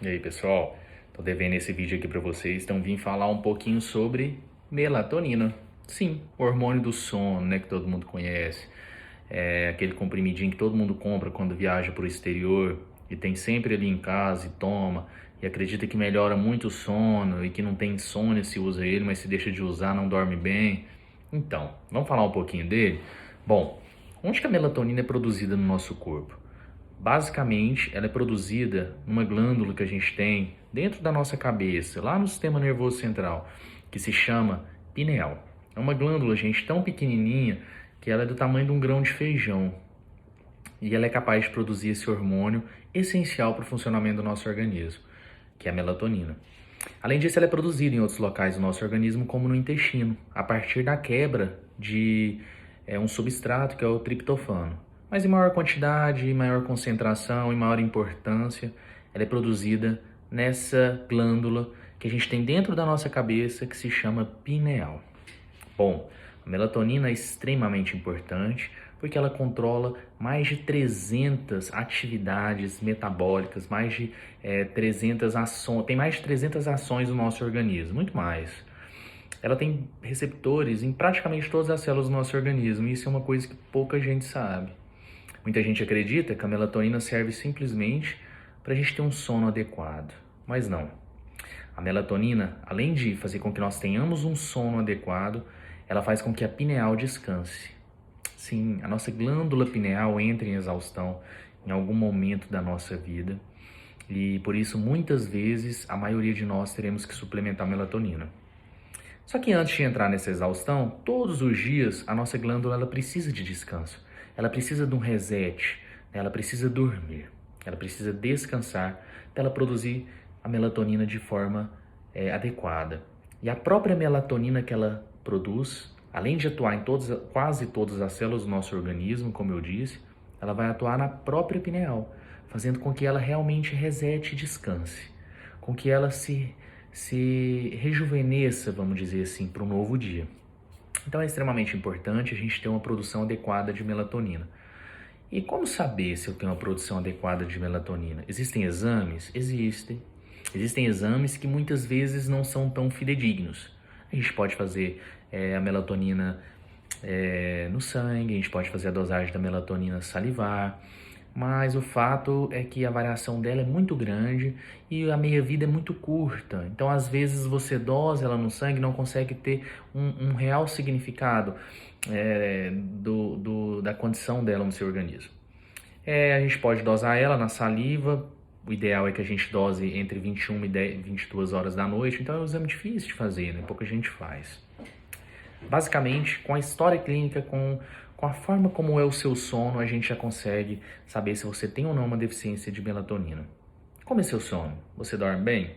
E aí, pessoal? Tô devendo esse vídeo aqui pra vocês, então vim falar um pouquinho sobre melatonina. Sim, o hormônio do sono, né, que todo mundo conhece. É aquele comprimidinho que todo mundo compra quando viaja pro exterior e tem sempre ali em casa e toma e acredita que melhora muito o sono e que não tem insônia se usa ele, mas se deixa de usar não dorme bem. Então, vamos falar um pouquinho dele? Bom, onde que a melatonina é produzida no nosso corpo? Basicamente, ela é produzida numa glândula que a gente tem dentro da nossa cabeça, lá no sistema nervoso central, que se chama pineal. É uma glândula, gente, tão pequenininha que ela é do tamanho de um grão de feijão. E ela é capaz de produzir esse hormônio essencial para o funcionamento do nosso organismo, que é a melatonina. Além disso, ela é produzida em outros locais do nosso organismo, como no intestino, a partir da quebra de um substrato que é o triptofano. Mas em maior quantidade, em maior concentração, em maior importância, ela é produzida nessa glândula que a gente tem dentro da nossa cabeça que se chama pineal. Bom, a melatonina é extremamente importante porque ela controla mais de 300 atividades metabólicas, mais de 300 ações, tem mais de 300 ações no nosso organismo, muito mais. Ela tem receptores em praticamente todas as células do nosso organismo, e isso é uma coisa que pouca gente sabe. Muita gente acredita que a melatonina serve simplesmente para a gente ter um sono adequado, mas não. A melatonina, além de fazer com que nós tenhamos um sono adequado, ela faz com que a pineal descanse. Sim, a nossa glândula pineal entra em exaustão em algum momento da nossa vida e por isso muitas vezes a maioria de nós teremos que suplementar melatonina. Só que antes de entrar nessa exaustão, todos os dias a nossa glândula ela precisa de descanso, ela precisa de um reset, ela precisa dormir, ela precisa descansar para ela produzir a melatonina de forma adequada. E a própria melatonina que ela produz, além de atuar em quase todas as células do nosso organismo, como eu disse, ela vai atuar na própria pineal, fazendo com que ela realmente resete e descanse, com que ela se rejuvenesça, vamos dizer assim, para um novo dia. Então é extremamente importante a gente ter uma produção adequada de melatonina. E como saber se eu tenho uma produção adequada de melatonina? Existem exames? Existem. Existem exames que muitas vezes não são tão fidedignos. A gente pode fazer a melatonina no sangue, a gente pode fazer a dosagem da melatonina salivar, mas o fato é que a variação dela é muito grande e a meia-vida é muito curta. Então, às vezes, você dosa ela no sangue e não consegue ter um real significado da condição dela no seu organismo. A gente pode dosar ela na saliva. O ideal é que a gente dose entre 21 e 22 horas da noite. Então, é um exame difícil de fazer, né? Pouca gente faz. Basicamente, com a história clínica, com a forma como é o seu sono, a gente já consegue saber se você tem ou não uma deficiência de melatonina. Como é seu sono? Você dorme bem?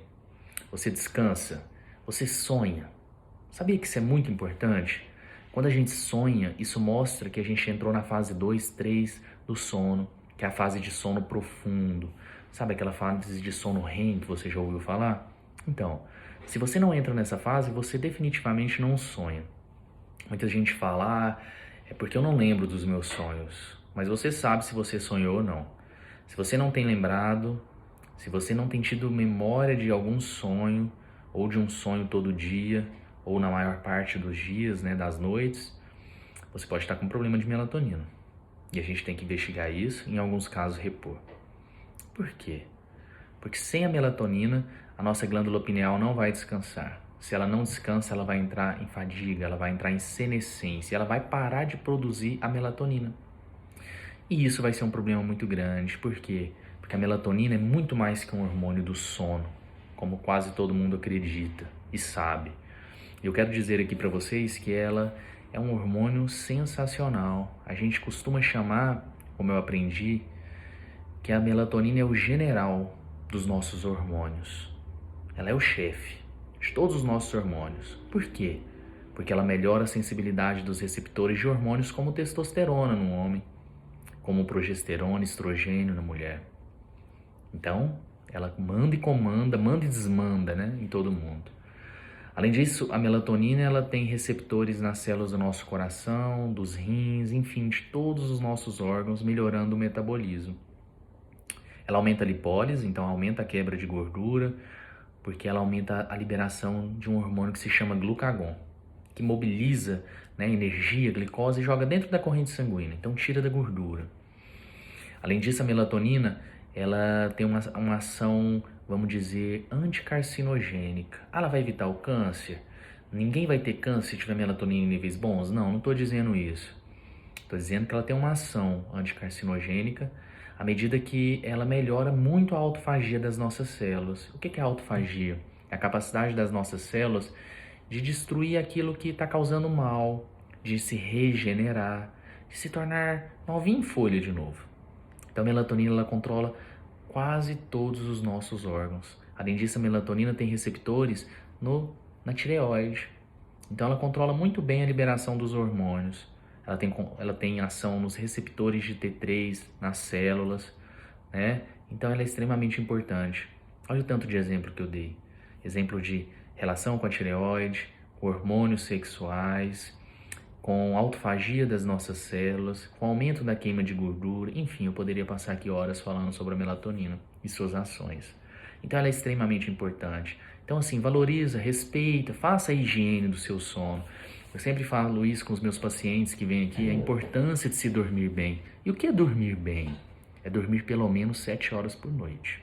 Você descansa? Você sonha? Sabia que isso é muito importante? Quando a gente sonha, isso mostra que a gente entrou na fase 2, 3 do sono, que é a fase de sono profundo. Sabe aquela fase de sono REM que você já ouviu falar? Então, se você não entra nessa fase, você definitivamente não sonha. Muita gente fala, é porque eu não lembro dos meus sonhos. Mas você sabe se você sonhou ou não. Se você não tem lembrado, se você não tem tido memória de algum sonho, ou de um sonho todo dia, ou na maior parte dos dias, né, das noites, você pode estar com problema de melatonina. E a gente tem que investigar isso, em alguns casos repor. Por quê? Porque sem a melatonina, a nossa glândula pineal não vai descansar. Se ela não descansa, ela vai entrar em fadiga, ela vai entrar em senescência, ela vai parar de produzir a melatonina. E isso vai ser um problema muito grande. Por quê? Porque a melatonina é muito mais que um hormônio do sono, como quase todo mundo acredita e sabe. Eu quero dizer aqui para vocês que ela é um hormônio sensacional. A gente costuma chamar, como eu aprendi, que a melatonina é o general dos nossos hormônios. Ela é o chefe de todos os nossos hormônios. Por quê? Porque ela melhora a sensibilidade dos receptores de hormônios como testosterona no homem, como progesterona, estrogênio na mulher. Então, ela manda e comanda, manda e desmanda, né, em todo mundo. Além disso, a melatonina ela tem receptores nas células do nosso coração, dos rins, enfim, de todos os nossos órgãos, melhorando o metabolismo. Ela aumenta a lipólise, então aumenta a quebra de gordura, porque ela aumenta a liberação de um hormônio que se chama glucagon, que mobiliza, né, energia, glicose e joga dentro da corrente sanguínea, então tira da gordura. Além disso, a melatonina, ela tem uma ação, vamos dizer, anticarcinogênica. Ela vai evitar o câncer? Ninguém vai ter câncer se tiver melatonina em níveis bons? Não estou dizendo isso. Estou dizendo que ela tem uma ação anticarcinogênica à medida que ela melhora muito a autofagia das nossas células. O que é a autofagia? É a capacidade das nossas células de destruir aquilo que está causando mal, de se regenerar, de se tornar novinho em folha de novo. Então a melatonina ela controla quase todos os nossos órgãos. Além disso, a melatonina tem receptores na tireoide. Então ela controla muito bem a liberação dos hormônios. Ela tem ação nos receptores de T3, nas células, né? Então ela é extremamente importante. Olha o tanto de exemplo que eu dei. Exemplo de relação com a tireoide, com hormônios sexuais, com autofagia das nossas células, com aumento da queima de gordura, enfim, eu poderia passar aqui horas falando sobre a melatonina e suas ações. Então ela é extremamente importante. Então assim, valoriza, respeita, faça a higiene do seu sono. Eu sempre falo isso com os meus pacientes que vêm aqui, a importância de se dormir bem. E o que é dormir bem? É dormir pelo menos 7 horas por noite.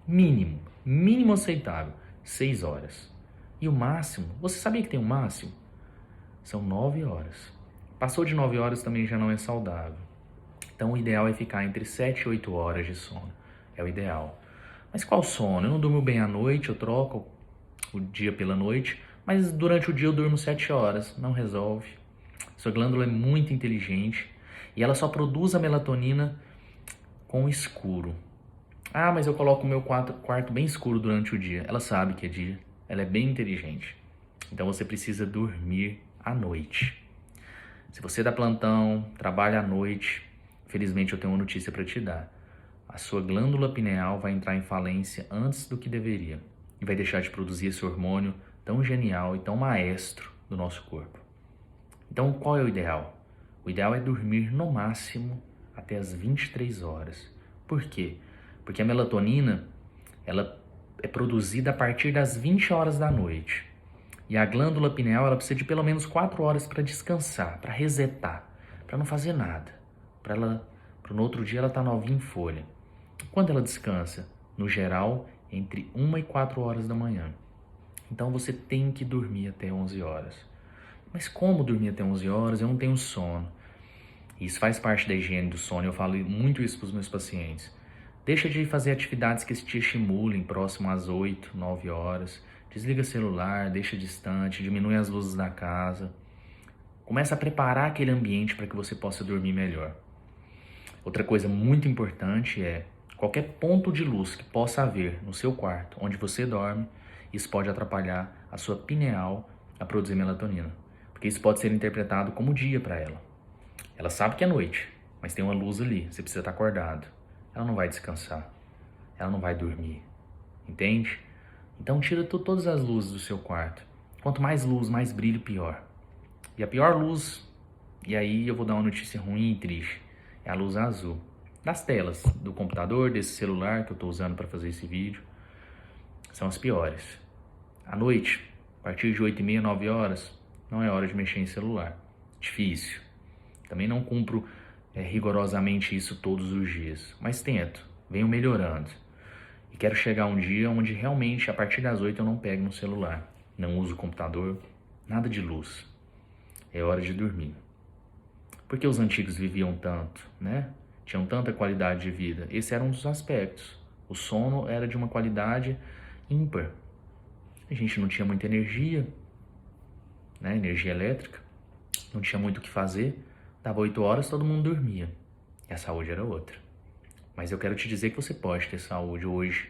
Mínimo aceitável, 6 horas. E o máximo, você sabia que tem um máximo? São 9 horas. Passou de 9 horas também já não é saudável. Então o ideal é ficar entre 7 e 8 horas de sono. É o ideal. Mas qual sono? Eu não durmo bem à noite, eu troco o dia pela noite, mas durante o dia eu durmo 7 horas. Não resolve. Sua glândula é muito inteligente e ela só produz a melatonina com o escuro. Ah, mas eu coloco o meu quarto bem escuro durante o dia. Ela sabe que é dia. Ela é bem inteligente. Então você precisa dormir à noite. Se você dá plantão, trabalha à noite, felizmente eu tenho uma notícia para te dar. A sua glândula pineal vai entrar em falência antes do que deveria e vai deixar de produzir esse hormônio tão genial e tão maestro do nosso corpo. Então, qual é o ideal? O ideal é dormir no máximo até as 23 horas. Por quê? Porque a melatonina, ela é produzida a partir das 20 horas da noite. E a glândula pineal, ela precisa de pelo menos 4 horas para descansar, para resetar, para não fazer nada. Para no outro dia ela estar novinha em folha. Quando ela descansa? No geral, entre 1 e 4 horas da manhã. Então você tem que dormir até 11 horas. Mas como dormir até 11 horas? Eu não tenho sono. Isso faz parte da higiene do sono, eu falo muito isso para os meus pacientes. Deixa de fazer atividades que te estimulem próximo às 8, 9 horas. Desliga celular, deixa distante, diminui as luzes da casa. Começa a preparar aquele ambiente para que você possa dormir melhor. Outra coisa muito importante é qualquer ponto de luz que possa haver no seu quarto, onde você dorme, isso pode atrapalhar a sua pineal a produzir melatonina. Porque isso pode ser interpretado como dia para ela. Ela sabe que é noite, mas tem uma luz ali, você precisa estar acordado. Ela não vai descansar, ela não vai dormir, entende? Então tira todas as luzes do seu quarto. Quanto mais luz, mais brilho, pior. E a pior luz, e aí eu vou dar uma notícia ruim e triste, é a luz azul. Das telas, do computador, desse celular que eu estou usando para fazer esse vídeo, são as piores. À noite, a partir de 8h30, 9 horas, não é hora de mexer em celular. Difícil. Também não cumpro rigorosamente isso todos os dias, mas tento, venho melhorando. E quero chegar um dia onde realmente, a partir das 8 eu não pego no celular, não uso o computador, nada de luz. É hora de dormir. Porque os antigos viviam tanto, né? Tinham tanta qualidade de vida. Esse era um dos aspectos. O sono era de uma qualidade ímpar. A gente não tinha muita energia, né? Energia elétrica. Não tinha muito o que fazer. Dava 8 horas, todo mundo dormia. E a saúde era outra. Mas eu quero te dizer que você pode ter saúde hoje,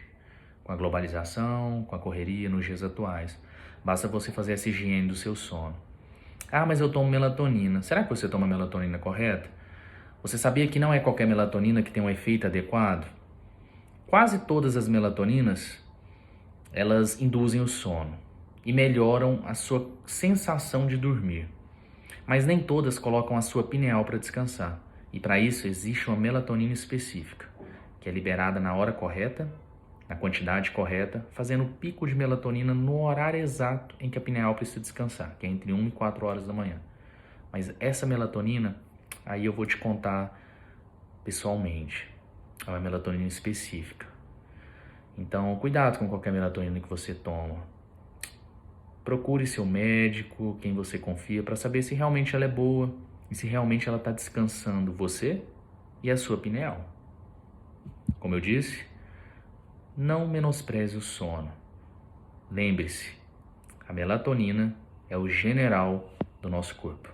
com a globalização, com a correria nos dias atuais. Basta você fazer essa higiene do seu sono. Ah, mas eu tomo melatonina. Será que você toma a melatonina correta? Você sabia que não é qualquer melatonina que tem um efeito adequado? Quase todas as melatoninas, elas induzem o sono e melhoram a sua sensação de dormir. Mas nem todas colocam a sua pineal para descansar. E para isso existe uma melatonina específica, que é liberada na hora correta, na quantidade correta, fazendo pico de melatonina no horário exato em que a pineal precisa descansar, que é entre 1 e 4 horas da manhã. Mas essa melatonina, aí eu vou te contar pessoalmente. É uma melatonina específica. Então, cuidado com qualquer melatonina que você toma. Procure seu médico, quem você confia, para saber se realmente ela é boa e se realmente ela está descansando você e a sua pineal. Como eu disse, não menospreze o sono. Lembre-se, a melatonina é o general do nosso corpo.